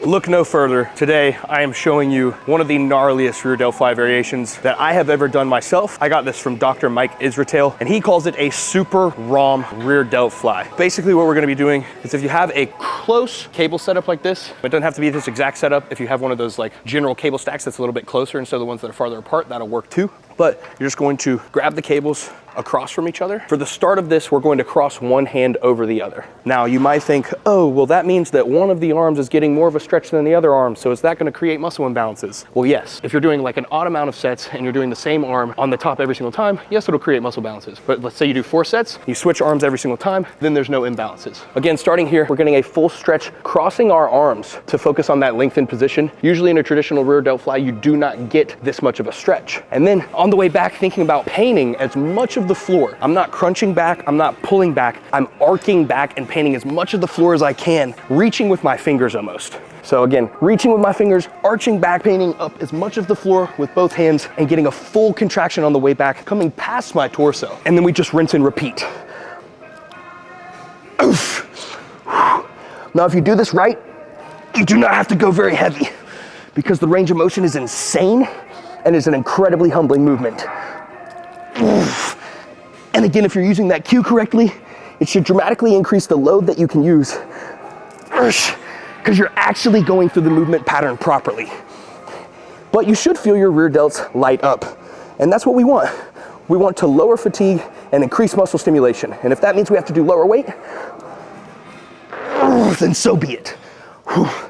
Look no further. Today, I am showing you one of the gnarliest rear delt fly variations that I have ever done myself. I got this from Dr. Mike Israel, and he calls it a super ROM rear delt fly. Basically, what we're gonna be doing is if you have a close cable setup like this, it doesn't have to be this exact setup. If you have one of those like general cable stacks that's a little bit closer instead of the ones that are farther apart, that'll work too. But you're just going to grab the cables across from each other. For the start of this, we're going to cross one hand over the other. Now you might think, oh, well that means that one of the arms is getting more of a stretch than the other arm, so is that gonna create muscle imbalances? Well, yes. If you're doing like an odd amount of sets and you're doing the same arm on the top every single time, yes, it'll create muscle balances. But let's say you do 4 sets, you switch arms every single time, then there's no imbalances. Again, starting here, we're getting a full stretch, crossing our arms to focus on that lengthened position. Usually in a traditional rear delt fly, you do not get this much of a stretch. And then on the way back, thinking about painting as much of the floor. I'm not crunching back, I'm not pulling back, I'm arcing back and painting as much of the floor as I can, reaching with my fingers almost. So again, reaching with my fingers, arching back, painting up as much of the floor with both hands and getting a full contraction on the way back, coming past my torso. And then we just rinse and repeat. Oof. Now, if you do this right, you do not have to go very heavy because the range of motion is insane and is an incredibly humbling movement. Oof. And again, if you're using that cue correctly, it should dramatically increase the load that you can use because you're actually going through the movement pattern properly. But you should feel your rear delts light up. And that's what we want. We want to lower fatigue and increase muscle stimulation. And if that means we have to do lower weight, then so be it. Oh,